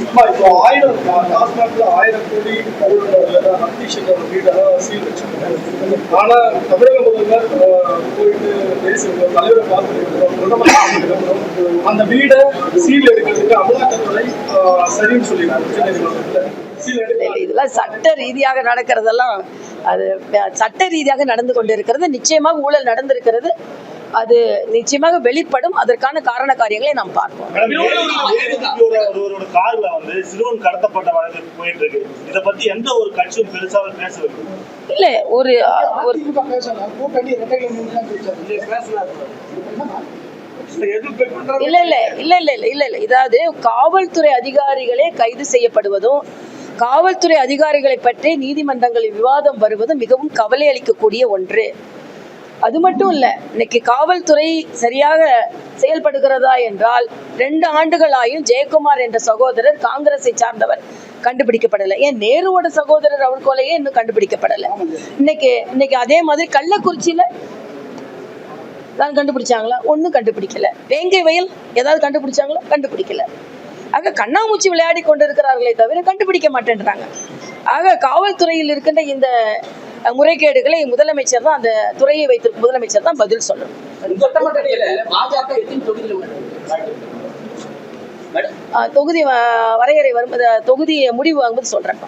இப்போ 1000 டாஸ்மாக்ல 1000 கோடி வீடெல்லாம் சீல் வச்சிருக்காங்க. ஆனா தமிழக முதல்வர் போயிட்டு பேசுறோம், தலைவரை பார்த்து அந்த வீடை சீல் எடுக்கிறதுக்கு அமலாக்கத்துறை சரின்னு சொல்லியிருக்காங்க. இதெல்லாம் சட்ட ரீதியாக நடக்கிறதெல்லாம் அது சட்ட ரீதியாக நடந்து கொண்டிருக்கிறது. நிச்சயமாக ஊழல் நடந்திருக்கிறது. அது நிச்சயமாக வெளிப்படும். அதற்கான காரண காரியங்களை நாம் பார்ப்போம். கார்ல வந்து சிறுவன் கடத்தப்பட்ட வழக்கு போயிட்டு இருக்கு. இத பத்தி எந்த ஒரு கட்சியும் பெருசாக பேசவில்லை. இல்ல ஒரு இல்ல இல்ல இல்ல இல்ல இல்ல இல்ல இல்ல இதாவது காவல்துறை அதிகாரிகளே கைது செய்யப்படுவதும் காவல்துறை அதிகாரிகளை பற்றி நீதிமன்றங்களில் விவாதம் வருவதும் மிகவும் கவலை அளிக்கக்கூடிய ஒன்று. அது மட்டும் இல்ல, இன்னைக்கு காவல்துறை சரியாக செயல்படுகிறதா என்றால் 2 ஆண்டுகள் ஆயும் ஜெயக்குமார் என்ற சகோதரர் காங்கிரஸை சார்ந்தவர் கண்டுபிடிக்கப்படலை. ஏன் நேருவோட சகோதரர் அவர் கொலையே இன்னும் கண்டுபிடிக்கப்படலை. இன்னைக்கு அதே மாதிரி கள்ளக்குறிச்சியில தான் கண்டுபிடிச்சாங்களா? ஒன்னும் கண்டுபிடிக்கல. வேங்கை வயல் ஏதாவது கண்டுபிடிச்சாங்களா? கண்டுபிடிக்கல. ஆக கண்ணாமூச்சி விளையாடி கொண்டிருக்கிறார்களே தவிர கண்டுபிடிக்க மாட்டேன்றாங்க. ஆக காவல்துறையில் இருக்கின்ற இந்த முறைகேடுகளை முதலமைச்சர் தான், அந்த துறையை வைத்திருக்கும் முதலமைச்சர் தான் பதில் சொல்லணும். தொகுதி வரையறை வரும், தொகுதி முடிவு வாங்கும்போது சொல்றேன்.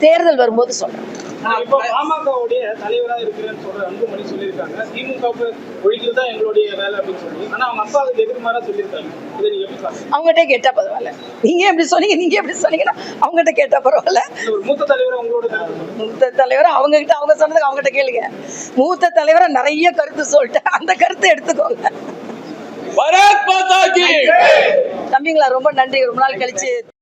தேர்தல் வரும்போது சொல்றேன். பாமகவுடைய தலைவராக இருக்கிறேன்னு சொல்ற அன்புமணி சொல்லியிருக்காங்க, திமுகவுக்கு ஒழிக்கிறது தான் எங்களுடைய வேலை அப்படின்னு சொல்லி. ஆனா அவங்க அப்பா அதுக்கு எதிர்மாறா சொல்லியிருக்காங்க. இதை நீங்க எப்படி பாருங்க? அவங்ககிட்ட கேட்டா பரவாயில்ல. நீங்க எப்படி சொன்னீங்கன்னா அவங்ககிட்ட கேட்டா பரவாயில்ல. ஒரு மூத்த தலைவரை உங்களோட மூத்த தலைவரை அவங்க கிட்ட, அவங்க சொன்னதுக்கு அவங்ககிட்ட கேளுங்க. மூத்த தலைவரை நிறைய கருத்து சொல்லிட்டு அந்த கருத்தை எடுத்துக்கோங்க. தம்பிங்களா ரொம்ப நன்றி. ரொம்ப நாள் கழிச்சு